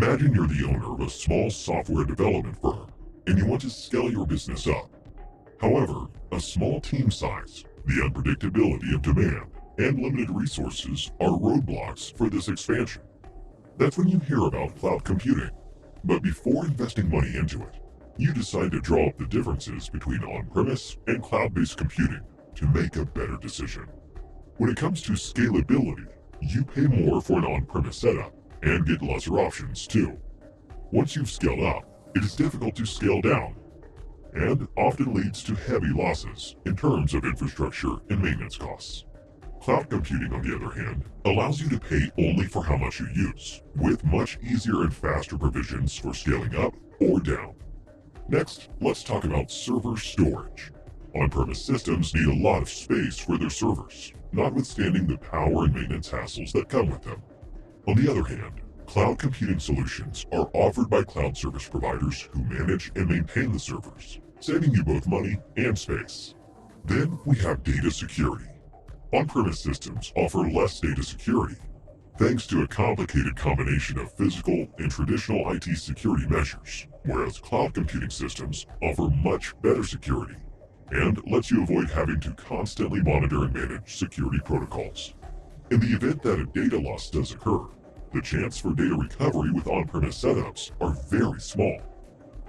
Imagine you're the owner of a small software development firm, and you want to scale your business up. However, a small team size, the unpredictability of demand, and limited resources are roadblocks for this expansion. That's when you hear about cloud computing. But before investing money into it, you decide to draw up the differences between on-premise and cloud-based computing to make a better decision. When it comes to scalability, you pay more for an on-premise setup and get lesser options too. Once you've scaled up, it is difficult to scale down, and often leads to heavy losses in terms of infrastructure and maintenance costs. Cloud computing, on the other hand, allows you to pay only for how much you use, with much easier and faster provisions for scaling up or down. Next, let's talk about server storage. On-premise systems need a lot of space for their servers, notwithstanding the power and maintenance hassles that come with them. On the other hand, cloud computing solutions are offered by cloud service providers who manage and maintain the servers, saving you both money and space. Then we have data security. On-premise systems offer less data security, thanks to a complicated combination of physical and traditional IT security measures, whereas cloud computing systems offer much better security and lets you avoid having to constantly monitor and manage security protocols. In the event that a data loss does occur, the chance for data recovery with on-premise setups are very small.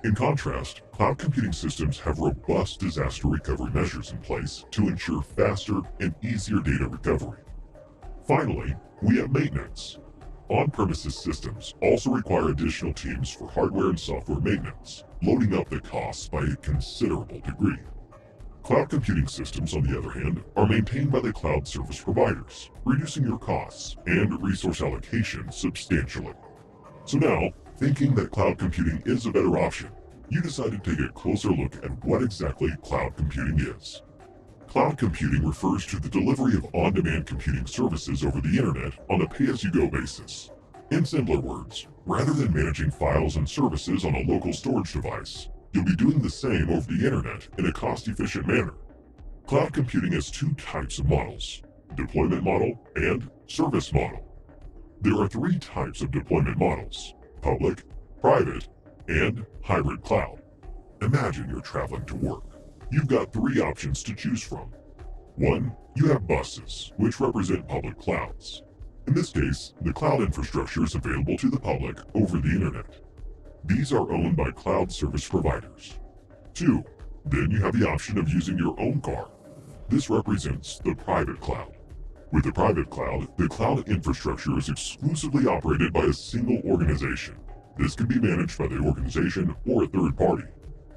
In contrast, cloud computing systems have robust disaster recovery measures in place to ensure faster and easier data recovery. Finally, we have maintenance. On-premises systems also require additional teams for hardware and software maintenance, loading up the costs by a considerable degree. Cloud computing systems, on the other hand, are maintained by the cloud service providers, reducing your costs and resource allocation substantially. So now, thinking that cloud computing is a better option, you decide to take a closer look at what exactly cloud computing is. Cloud computing refers to the delivery of on-demand computing services over the internet on a pay-as-you-go basis. In simpler words, rather than managing files and services on a local storage device, you'll be doing the same over the internet in a cost-efficient manner. Cloud computing has two types of models: deployment model and service model. There are three types of deployment models: public, private, and hybrid cloud. Imagine you're traveling to work. You've got three options to choose from. One, you have buses, which represent public clouds. In this case, the cloud infrastructure is available to the public over the internet. These are owned by cloud service providers. Two, then you have the option of using your own car. This represents the private cloud. With the private cloud, the cloud infrastructure is exclusively operated by a single organization. This can be managed by the organization or a third party.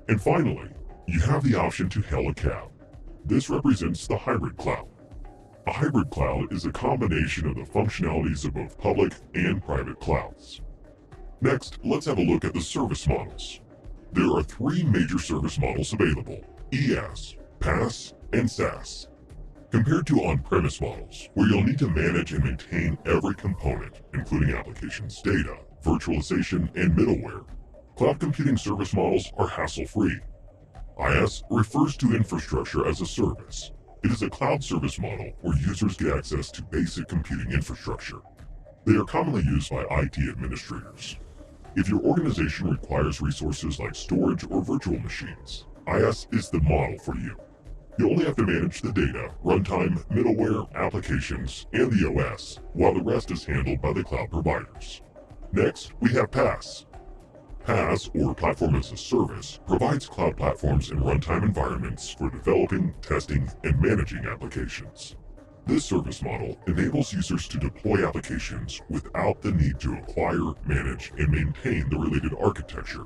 And finally, you have the option to hail a cab. This represents the hybrid cloud. A hybrid cloud is a combination of the functionalities of both public and private clouds. Next, let's have a look at the service models. There are three major service models available: ES, PaaS, and SaaS. Compared to on-premise models, where you'll need to manage and maintain every component, including applications, data, virtualization, and middleware, cloud computing service models are hassle-free. IaaS refers to infrastructure as a service. It is a cloud service model where users get access to basic computing infrastructure. They are commonly used by IT administrators. If your organization requires resources like storage or virtual machines, IaaS is the model for you. You only have to manage the data, runtime, middleware, applications, and the OS, while the rest is handled by the cloud providers. Next, we have PaaS. PaaS, or Platform as a Service, provides cloud platforms and runtime environments for developing, testing, and managing applications. This service model enables users to deploy applications without the need to acquire, manage, and maintain the related architecture.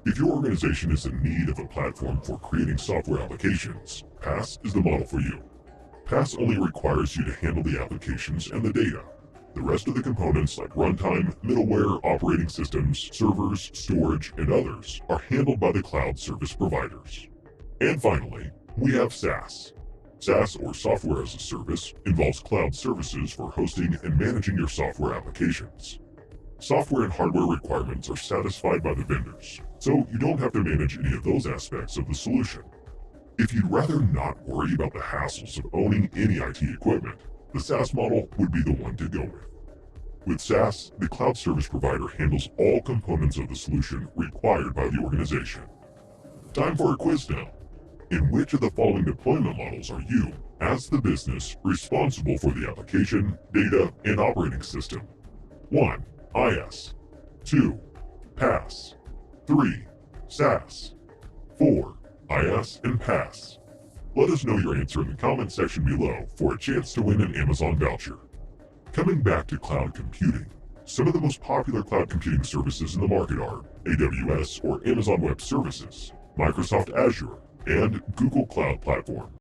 If your organization is in need of a platform for creating software applications, PaaS is the model for you. PaaS only requires you to handle the applications and the data. The rest of the components like runtime, middleware, operating systems, servers, storage, and others are handled by the cloud service providers. And finally, we have SaaS. SaaS, or Software as a Service, involves cloud services for hosting and managing your software applications. Software and hardware requirements are satisfied by the vendors, so you don't have to manage any of those aspects of the solution. If you'd rather not worry about the hassles of owning any IT equipment, the SaaS model would be the one to go with. With SaaS, the cloud service provider handles all components of the solution required by the organization. Time for a quiz now. In which of the following deployment models are you, as the business, responsible for the application, data, and operating system? 1. IaaS. 2. PaaS. 3. SaaS. 4. IaaS and PaaS. Let us know your answer in the comment section below for a chance to win an Amazon voucher. Coming back to cloud computing, some of the most popular cloud computing services in the market are AWS or Amazon Web Services, Microsoft Azure, and Google Cloud Platform.